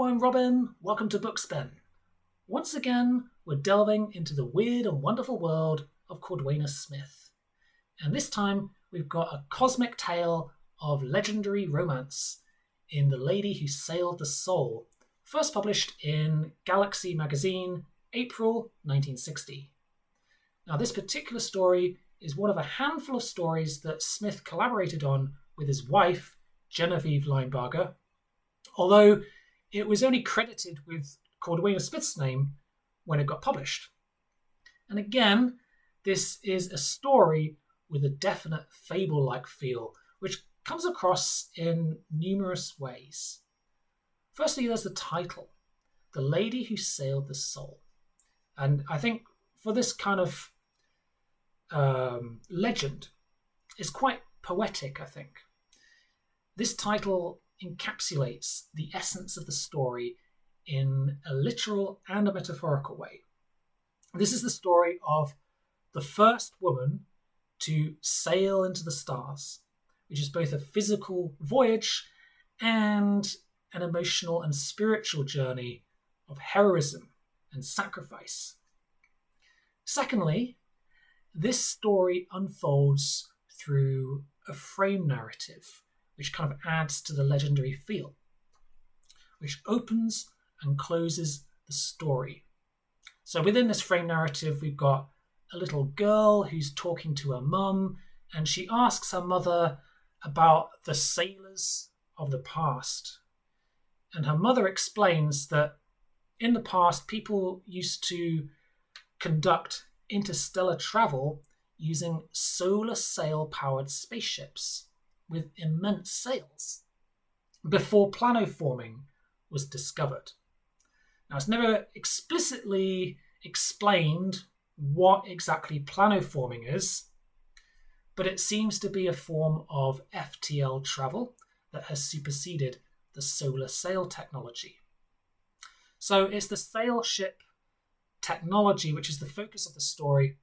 Hello, I'm Robin. Welcome to Bookspin. Once again, we're delving into the weird and wonderful world of Cordwainer Smith. And this time, we've got a cosmic tale of legendary romance in The Lady Who Sailed the Soul, first published in Galaxy magazine, April 1960. Now, this particular story is one of a handful of stories that Smith collaborated on with his wife, Genevieve Linebarger, although it was only credited with Cordwainer Smith's name when it got published. And again, this is a story with a definite fable-like feel, which comes across in numerous ways. Firstly, there's the title, The Lady Who Sailed the Soul. And I think for this kind of legend, it's quite poetic, I think. This title encapsulates the essence of the story in a literal and a metaphorical way. This is the story of the first woman to sail into the stars, which is both a physical voyage and an emotional and spiritual journey of heroism and sacrifice. Secondly, this story unfolds through a frame narrative, which kind of adds to the legendary feel, which opens and closes the story. So within this frame narrative, we've got a little girl who's talking to her mum, and she asks her mother about the sailors of the past. And her mother explains that in the past, people used to conduct interstellar travel using solar sail-powered spaceships with immense sails before planoforming was discovered. Now, it's never explicitly explained what exactly planoforming is, but it seems to be a form of FTL travel that has superseded the solar sail technology. So it's the sail ship technology which is the focus of the story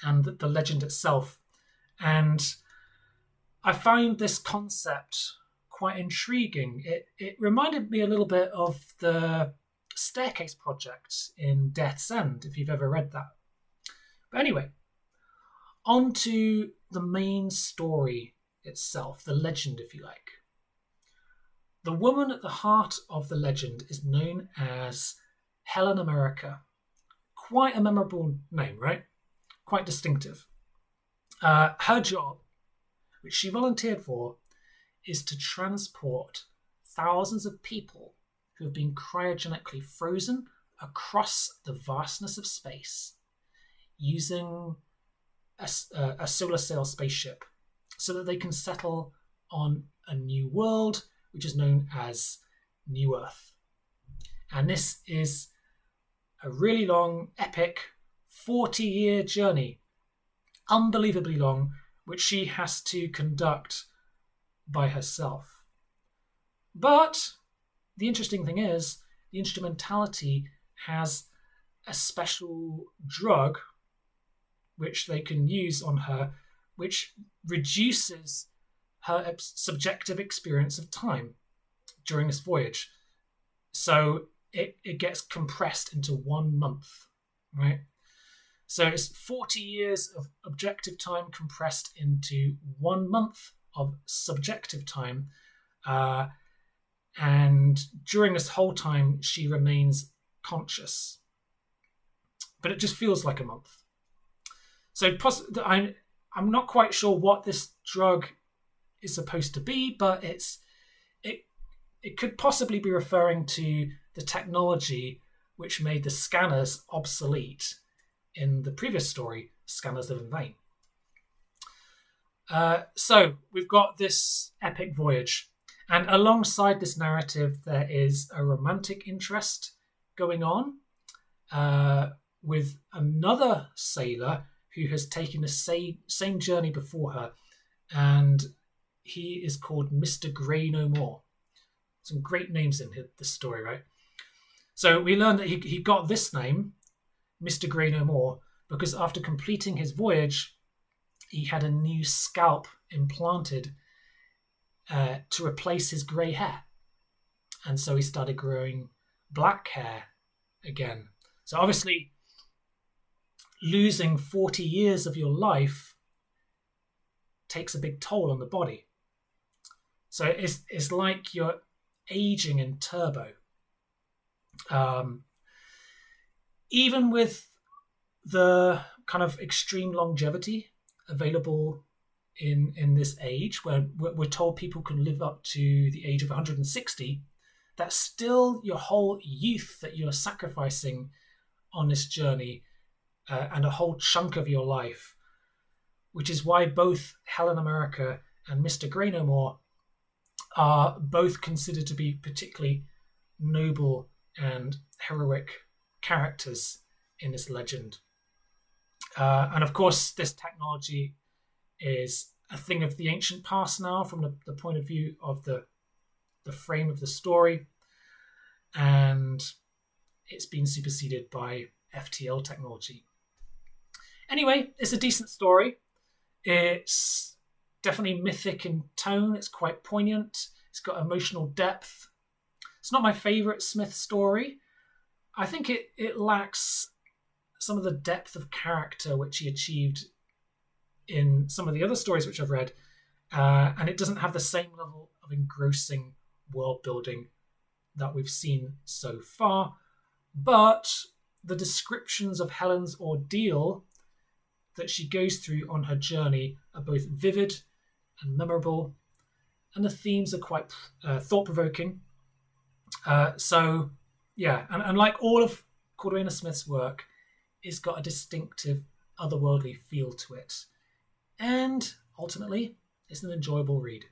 and the legend itself. And I find this concept quite intriguing. It reminded me a little bit of the Staircase Project in Death's End, if you've ever read that. But anyway, on to the main story itself, the legend, if you like. The woman at the heart of the legend is known as Helen America. Quite a memorable name, right? Quite distinctive. Her job, which she volunteered for, is to transport thousands of people who have been cryogenically frozen across the vastness of space using a solar sail spaceship so that they can settle on a new world, which is known as New Earth. And this is a really long, epic, 40-year journey, unbelievably long, which she has to conduct by herself. But the interesting thing is, the instrumentality has a special drug which they can use on her, which reduces her subjective experience of time during this voyage. So it gets compressed into 1 month, right? So it's 40 years of objective time compressed into 1 month of subjective time. And during this whole time, she remains conscious. But it just feels like a month. So I'm not quite sure what this drug is supposed to be, but it could possibly be referring to the technology which made the scanners obsolete in the previous story, Scanners Live in Vain. So we've got this epic voyage, and alongside this narrative there is a romantic interest going on with another sailor who has taken the same journey before her, and he is called Mr. Grey No More. Some great names in this story, right? So we learn that he got this name, Mr. Grey No More, because after completing his voyage, he had a new scalp implanted to replace his grey hair. And so he started growing black hair again. So obviously, losing 40 years of your life takes a big toll on the body. So it's like you're aging in turbo. Even with the kind of extreme longevity available in this age, where we're told people can live up to the age of 160, that's still your whole youth that you're sacrificing on this journey, and a whole chunk of your life, which is why both Helen America and Mr. Grey No More are both considered to be particularly noble and heroic characters in this legend. And of course, this technology is a thing of the ancient past now from the point of view of the frame of the story. And it's been superseded by FTL technology. Anyway, it's a decent story. It's definitely mythic in tone. It's quite poignant. It's got emotional depth. It's not my favourite Smith story. I think it lacks some of the depth of character which he achieved in some of the other stories which I've read. And it doesn't have the same level of engrossing world building that we've seen so far. But the descriptions of Helen's ordeal that she goes through on her journey are both vivid and memorable, and the themes are quite thought-provoking. So, yeah, and like all of Cordwainer Smith's work, it's got a distinctive otherworldly feel to it. And ultimately, it's an enjoyable read.